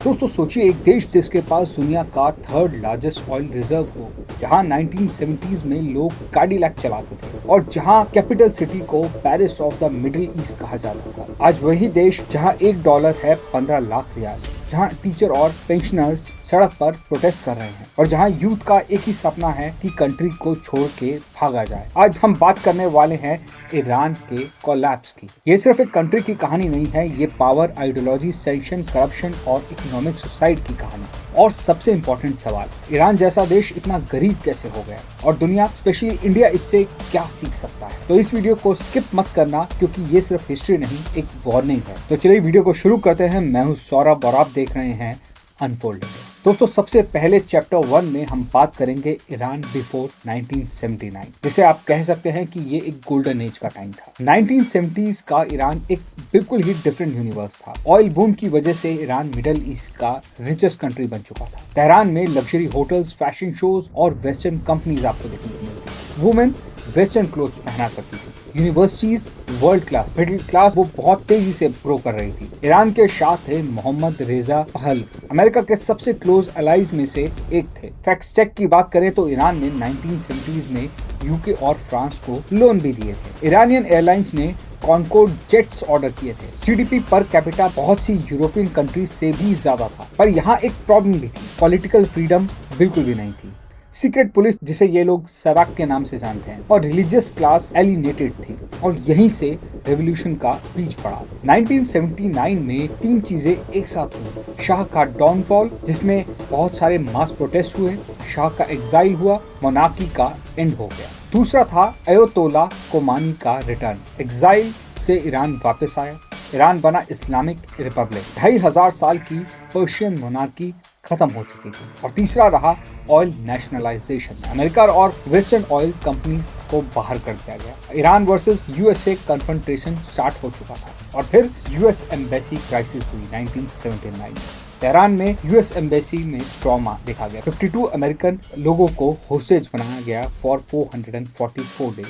दोस्तों सोचिए एक देश जिसके पास दुनिया का थर्ड लार्जेस्ट ऑयल रिजर्व हो, जहां 1970s में लोग कैडिलैक चलाते थे और जहां कैपिटल सिटी को Paris of the middle east कहा जाता था। आज वही देश जहां $1 है 15 लाख रियाल, जहां टीचर और पेंशनर्स सड़क पर प्रोटेस्ट कर रहे हैं और जहां यूथ का एक ही सपना है कि कंट्री को छोड़ के भागा जाए। आज हम बात करने वाले हैं ईरान के कोलैप्स की। ये सिर्फ एक कंट्री की कहानी नहीं है, ये पावर, आइडियोलॉजी, सेंशन, करप्शन और इकोनॉमिक सुसाइड की कहानी। और सबसे इम्पोर्टेंट सवाल, ईरान जैसा देश इतना गरीब कैसे हो गया और दुनिया स्पेशली इंडिया इससे क्या सीख सकता है। तो इस वीडियो को स्किप मत करना क्योंकि ये सिर्फ हिस्ट्री नहीं, एक वार्निंग है। तो चलिए वीडियो को शुरू करते हैं। मैं हूँ सौरभ और आप देख रहे हैं अनफोल्डिंग। दोस्तों सबसे पहले चैप्टर 1 में हम बात करेंगे ईरान बिफोर 1979, जिसे आप कह सकते हैं कि ये एक गोल्डन एज का टाइम था। 1970s का ईरान एक बिल्कुल ही डिफरेंट यूनिवर्स था। ऑयल बूम की वजह से ईरान मिडिल ईस्ट का रिचेस्ट कंट्री बन चुका था। तेहरान में लग्जरी होटल्स, फैशन शोज और वेस्टर्न कंपनीज आपको देखने को मिलती थी। वुमेन वेस्टर्न क्लोथ्स पहना करती थी। Universities world class, middle class वो बहुत तेजी से ग्रो कर रही थी। ईरान के शाह थे मोहम्मद रेजा पहलवी, अमेरिका के सबसे क्लोज अलाइज में से एक थे। फैक्ट चेक की बात करें तो ईरान ने 1970s में यूके और फ्रांस को लोन भी दिए थे। ईरानियन एयरलाइंस ने कॉनकोर्ड जेट्स ऑर्डर किए थे। जीडीपी पर कैपिटा बहुत सी यूरोपियन कंट्रीज से भी ज्यादा था, पर यहाँ एक प्रॉब्लम भी थी, पॉलिटिकल फ्रीडम बिल्कुल भी नहीं थी। सीक्रेट पुलिस, जिसे ये लोग सवाक के नाम से जानते हैं, और रिलीजियस क्लास एलिनेटेड थी और यहीं से रेवोल्यूशन का बीज पड़ा। 1979 में 3 चीजें एक साथ हुई। शाह का डाउनफॉल, जिसमें बहुत सारे मास प्रोटेस्ट हुए, शाह का एग्जाइल हुआ, मोनार्की का एंड हो गया। दूसरा था अयतोला खोमेनी का रिटर्न। एग्जाइल से ईरान वापस आया, ईरान बना इस्लामिक रिपब्लिक। 2500 साल की पर्शियन मोनार्की खत्म हो चुकी थी। और तीसरा रहा ऑयल नेशनलाइजेशन। अमेरिका और वेस्टर्न ऑयल कंपनीज को बाहर कर दिया गया। Iran versus USA confrontation start हो चुका था और फिर यूएस एम्बेसी क्राइसिस हुई 1979 में। तेहरान में यूएस एम्बेसी में स्ट्रॉमा देखा गया। 52 अमेरिकन लोगों को होस्टेज बनाया गया फॉर 444 डेज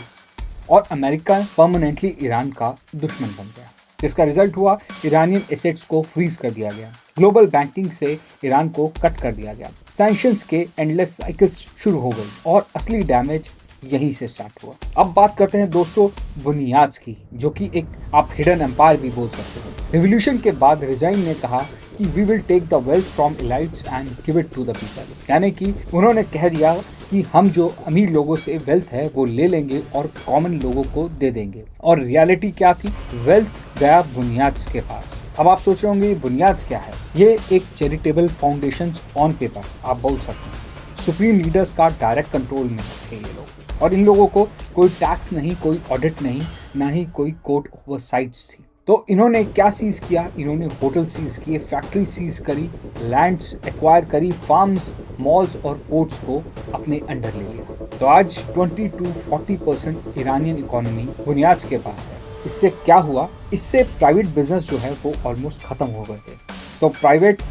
और अमेरिका परमानेंटली ईरान का दुश्मन बन गया। जिसका रिजल्ट हुआ ईरानियन एसेट्स को फ्रीज कर दिया गया। ग्लोबल बैंकिंग से ईरान को कट कर दिया गया। सैंक्शंस के एंडलेस साइकिल्स शुरू हो गई और असली डैमेज यहीं से स्टार्ट हुआ। अब बात करते हैं दोस्तों बुनियाद की, जो कि एक आप हिडन एम्पायर भी बोल सकते हो। रिवॉल्यूशन के बाद रिजाइन ने कहा कि we will take the wealth from elites and give it to the people, यानी कि उन्होंने कह दिया कि हम जो अमीर लोगों से वेल्थ है वो ले लेंगे और कॉमन लोगों को दे देंगे। और रियलिटी क्या थी? वेल्थ गया बुनियाद के पास। अब आप सोच रहे होंगे बुनियाद क्या है? ये एक चैरिटेबल फाउंडेशन ऑन पेपर आप बोल सकते हैं। सुप्रीम लीडर्स का डायरेक्ट कंट्रोल में थे ये लोग और इन लोगों को कोई टैक्स नहीं, कोई ऑडिट नहीं, ना ही कोई कोर्ट ओवरसाइट्स थी। तो इन्होंने क्या सीज किया? इन्होंने होटल सीज किए, फैक्ट्री सीज करी, लैंड्स एक्वायर करी, फार्म्स, मॉल्स और पोर्ट्स को अपने अंडर ले लिया। तो आज 20 to 40% ईरानियन इकोनॉमी बुनियाद के पास है। इससे क्या हुआ? इससे प्राइवेट बिजनेस जो है वो ऑलमोस्ट खत्म हो गए थे। तो प्राइवेट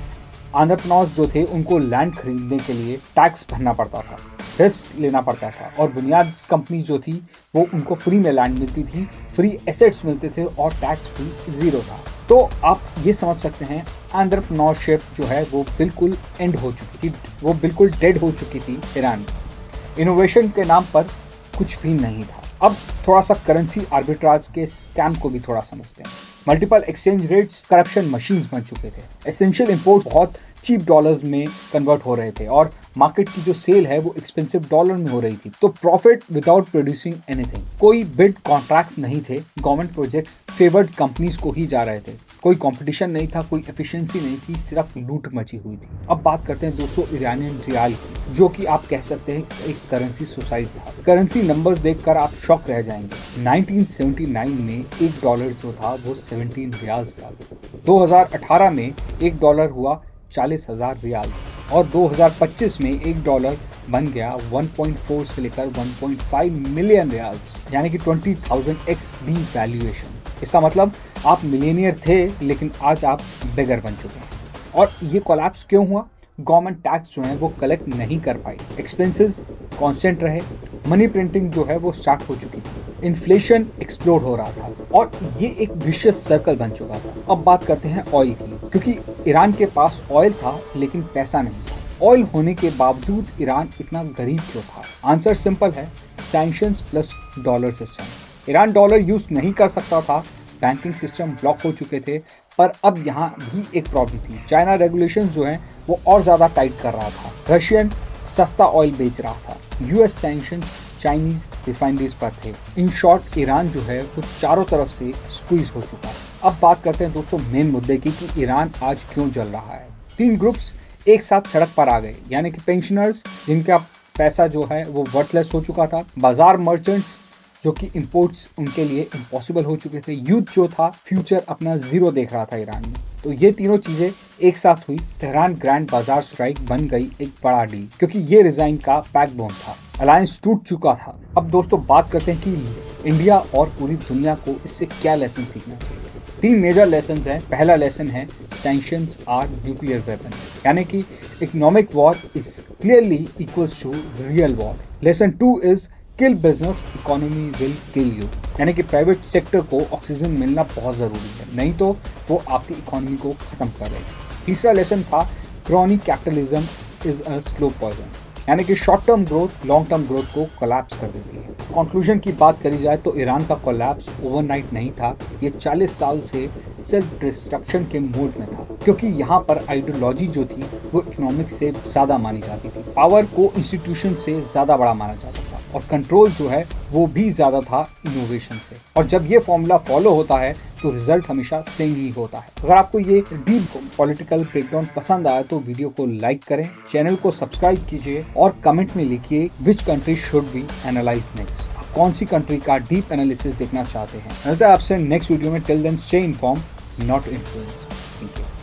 एंटरप्रेन्योर्स जो थे उनको लैंड खरीदने के लिए टैक्स भरना पड़ता था, रिस्क लेना पड़ता था और बुनियाद कंपनी जो थी वो उनको फ्री में लैंड मिलती थी, फ्री एसेट्स मिलते थे और टैक्स भी जीरो था। तो आप ये समझ सकते हैं एंटरप्रेन्योरशिप जो है वो बिल्कुल एंड हो चुकी थी, वो बिल्कुल डेड हो चुकी थी ईरान में। इनोवेशन के नाम पर कुछ भी नहीं था। अब थोड़ा सा करेंसी आर्बिट्राज के स्कैम को भी थोड़ा समझते हैं। Multiple exchange rates corruption machines बन चुके थे। एसेंशियल इंपोर्ट बहुत चीप डॉलर्स में कन्वर्ट हो रहे थे और मार्केट की जो सेल है वो एक्सपेंसिव डॉलर में हो रही थी। तो प्रॉफिट विदाउट प्रोड्यूसिंग एनीथिंग। कोई बिड कॉन्ट्रैक्ट्स नहीं थे, गवर्नमेंट प्रोजेक्ट्स फेवर्ड कंपनीज को ही जा रहे थे। कोई कंपटीशन नहीं था, कोई एफिशिएंसी नहीं थी, सिर्फ लूट मची हुई थी। अब बात करते हैं दोस्तों ईरानियन रियाल की, जो कि आप कह सकते हैं एक करेंसी सुसाइड था। करेंसी नंबर्स देखकर आप शॉक रह जाएंगे। 1979 में $1 जो था वो 17 रियाल्स था। 2018 में $1 हुआ 40,000 रियाल्स और 2025 में $1 बन गया 1.4 से लेकर 1.5 मिलियन रियाल्स, यानी कि 20,000x डी वैल्यूएशन। इसका मतलब आप मिलियनियर थे लेकिन आज आप बेगर बन चुके हैं। और ये कोलैप्स क्यों हुआ? गवर्नमेंट टैक्स जो है वो कलेक्ट नहीं कर पाई, एक्सपेंसेस कांस्टेंट रहे, मनी प्रिंटिंग जो है वो स्टार्ट हो चुकी थी, इन्फ्लेशन एक्सप्लोड हो रहा था और ये एक विशियस सर्कल बन चुका था। अब बात करते हैं ऑयल की। क्योंकि ईरान के पास ऑयल था लेकिन पैसा नहीं था। ऑयल होने के बावजूद ईरान इतना गरीब क्यों था? आंसर सिंपल है, sanctions plus dollar system. Iran dollar use नहीं कर सकता था, बैंकिंग सिस्टम ब्लॉक हो चुके थे। पर अब यहाँ भी एक प्रॉब्लम थी, चाइना रेगुलेशंस जो हैं वो और ज़्यादा टाइट कर रहा था। रशियन सस्ता ऑयल बेच रहा था। यूएस सैंक्शंस चाइनीज रिफाइनरीज पर थे। इन शॉर्ट ईरान जो है वो चारों तरफ से स्क्वीज हो चुका है। अब बात करते हैं दोस्तों मेन मुद्दे की कि ईरान आज क्यों जल रहा है। 3 ग्रुप्स एक साथ सड़क पर आ गए, यानी कि पेंशनर्स जिनका पैसा जो है वो वर्थलेस हो चुका था, बाजार मर्चेंट्स जो कि इंपोर्ट्स उनके लिए इम्पॉसिबल हो चुके थे, यूथ जो था फ्यूचर अपना जीरो देख रहा था ईरान में। तो ये तीनों चीजें एक साथ हुई, तेहरान ग्रैंड बाजार स्ट्राइक बन गई एक बड़ा डील, क्योंकि ये रिजाइन का बैकबोन था। अलायंस टूट चुका था। अब दोस्तों बात करते हैं कि इंडिया और पूरी दुनिया को इससे क्या लेसन सीखना चाहिए। 3 मेजर लेसन हैं। पहला लेसन है सैंक्शंस आर न्यूक्लियर वेपन, यानी कि economic war is clearly equals to real war. Lesson 2 is kill business, economy will kill you, यानी कि प्राइवेट सेक्टर को ऑक्सीजन मिलना बहुत ज़रूरी है, नहीं तो वो आपकी इकोनॉमी को ख़त्म कर देगी। तीसरा लेसन था chronic capitalism is a slow poison, यानी कि short term growth long term growth को कोलैप्स कर देती है। कंक्लूजन की बात करी जाए तो ईरान का कोलैप्स ओवरनाइट नहीं था, ये 40 साल से सेल्फ डिस्ट्रक्शन के मोड में था, क्योंकि यहाँ पर आइडियोलॉजी जो थी वो इकोनॉमिक्स से ज़्यादा मानी जाती थी, पावर को इंस्टीट्यूशन से ज़्यादा बड़ा माना जाता था और कंट्रोल जो है वो भी ज़्यादा था इनोवेशन से। और जब ये फॉर्मूला फॉलो होता है तो रिजल्ट हमेशा सेम ही होता है। अगर आपको ये डीप पॉलिटिकल ब्रेकडाउन पसंद आया तो वीडियो को लाइक करें, चैनल को सब्सक्राइब कीजिए और कमेंट में लिखिए which country should be analyse next. आप कौन सी कंट्री का डीप एनालिसिस देखना चाहते हैं। मिलते हैं आपसे नेक्स्ट वीडियो में। Till then stay inform not influence. Thank you.